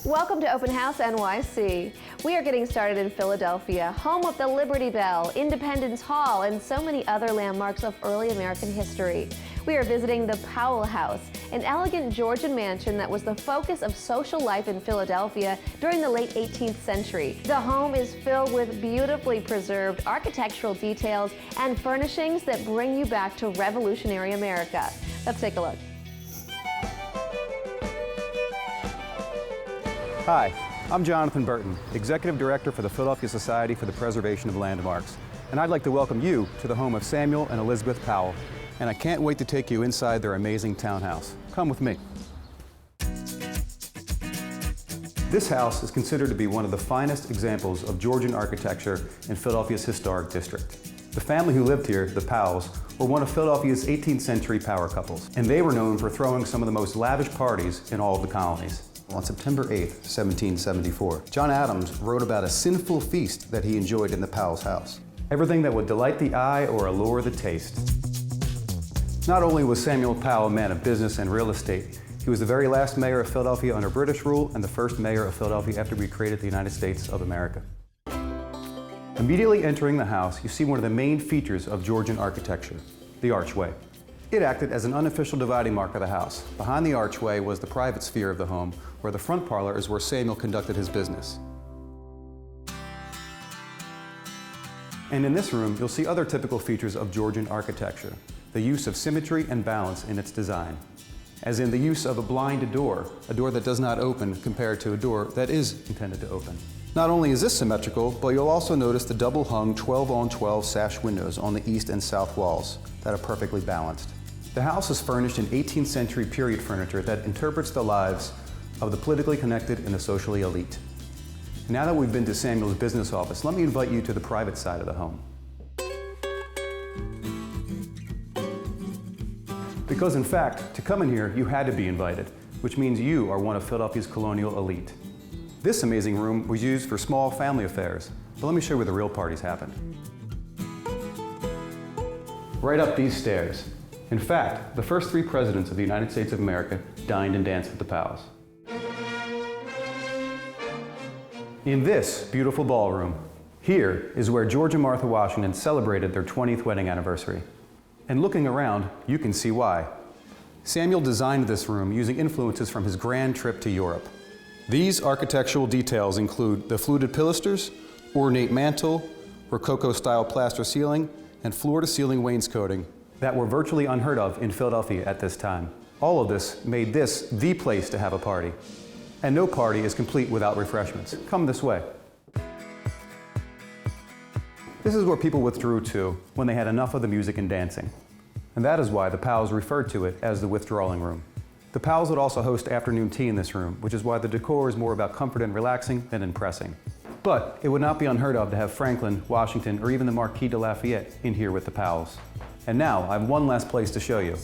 Welcome to Open House NYC. We are getting started in Philadelphia, home of the Liberty Bell, Independence Hall, and so many other landmarks of early American history. We are visiting the Powel House, an elegant Georgian mansion that was the focus of social life in Philadelphia during the late 18th century. The home is filled with beautifully preserved architectural details and furnishings that bring you back to revolutionary America. Let's take a look. Hi, I'm Jonathan Burton, Executive Director for the Philadelphia Society for the Preservation of Landmarks, and I'd like to welcome you to the home of Samuel and Elizabeth Powel, and I can't wait to take you inside their amazing townhouse. Come with me. This house is considered to be one of the finest examples of Georgian architecture in Philadelphia's historic district. The family who lived here, the Powels, were one of Philadelphia's 18th century power couples, and they were known for throwing some of the most lavish parties in all of the colonies. On September 8, 1774, John Adams wrote about a sinful feast that he enjoyed in the Powell's house. Everything that would delight the eye or allure the taste. Not only was Samuel Powell a man of business and real estate, he was the very last mayor of Philadelphia under British rule and the first mayor of Philadelphia after we created the United States of America. Immediately entering the house, you see one of the main features of Georgian architecture, the archway. It acted as an unofficial dividing mark of the house. Behind the archway was the private sphere of the home, where the front parlor is where Samuel conducted his business. And in this room, you'll see other typical features of Georgian architecture, the use of symmetry and balance in its design, as in the use of a blind door, a door that does not open compared to a door that is intended to open. Not only is this symmetrical, but you'll also notice the double-hung 12-on-12 sash windows on the east and south walls that are perfectly balanced. The house is furnished in 18th century period furniture that interprets the lives of the politically connected and the socially elite. Now that we've been to Samuel's business office, let me invite you to the private side of the home. Because in fact, to come in here, you had to be invited, which means you are one of Philadelphia's colonial elite. This amazing room was used for small family affairs, but let me show you where the real parties happened. Right up these stairs. In fact, the first 3 presidents of the United States of America dined and danced with the Powels. In this beautiful ballroom, here is where George and Martha Washington celebrated their 20th wedding anniversary. And looking around, you can see why. Samuel designed this room using influences from his grand trip to Europe. These architectural details include the fluted pilasters, ornate mantel, Rococo-style plaster ceiling, and floor-to-ceiling wainscoting that were virtually unheard of in Philadelphia at this time. All of this made this the place to have a party. And no party is complete without refreshments. Come this way. This is where people withdrew to when they had enough of the music and dancing. And that is why the Powels referred to it as the withdrawing room. The Powels would also host afternoon tea in this room, which is why the decor is more about comfort and relaxing than impressing. But it would not be unheard of to have Franklin, Washington, or even the Marquis de Lafayette in here with the Powels. And now, I have one last place to show you.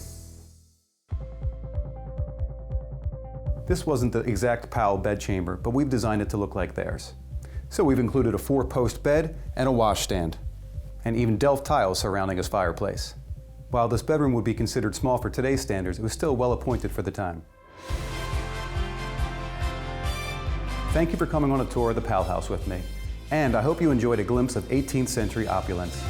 This wasn't the exact Powell bedchamber, but we've designed it to look like theirs. So we've included a 4-post bed and a washstand, and even delft tiles surrounding his fireplace. While this bedroom would be considered small for today's standards, it was still well appointed for the time. Thank you for coming on a tour of the Powell House with me, and I hope you enjoyed a glimpse of 18th century opulence.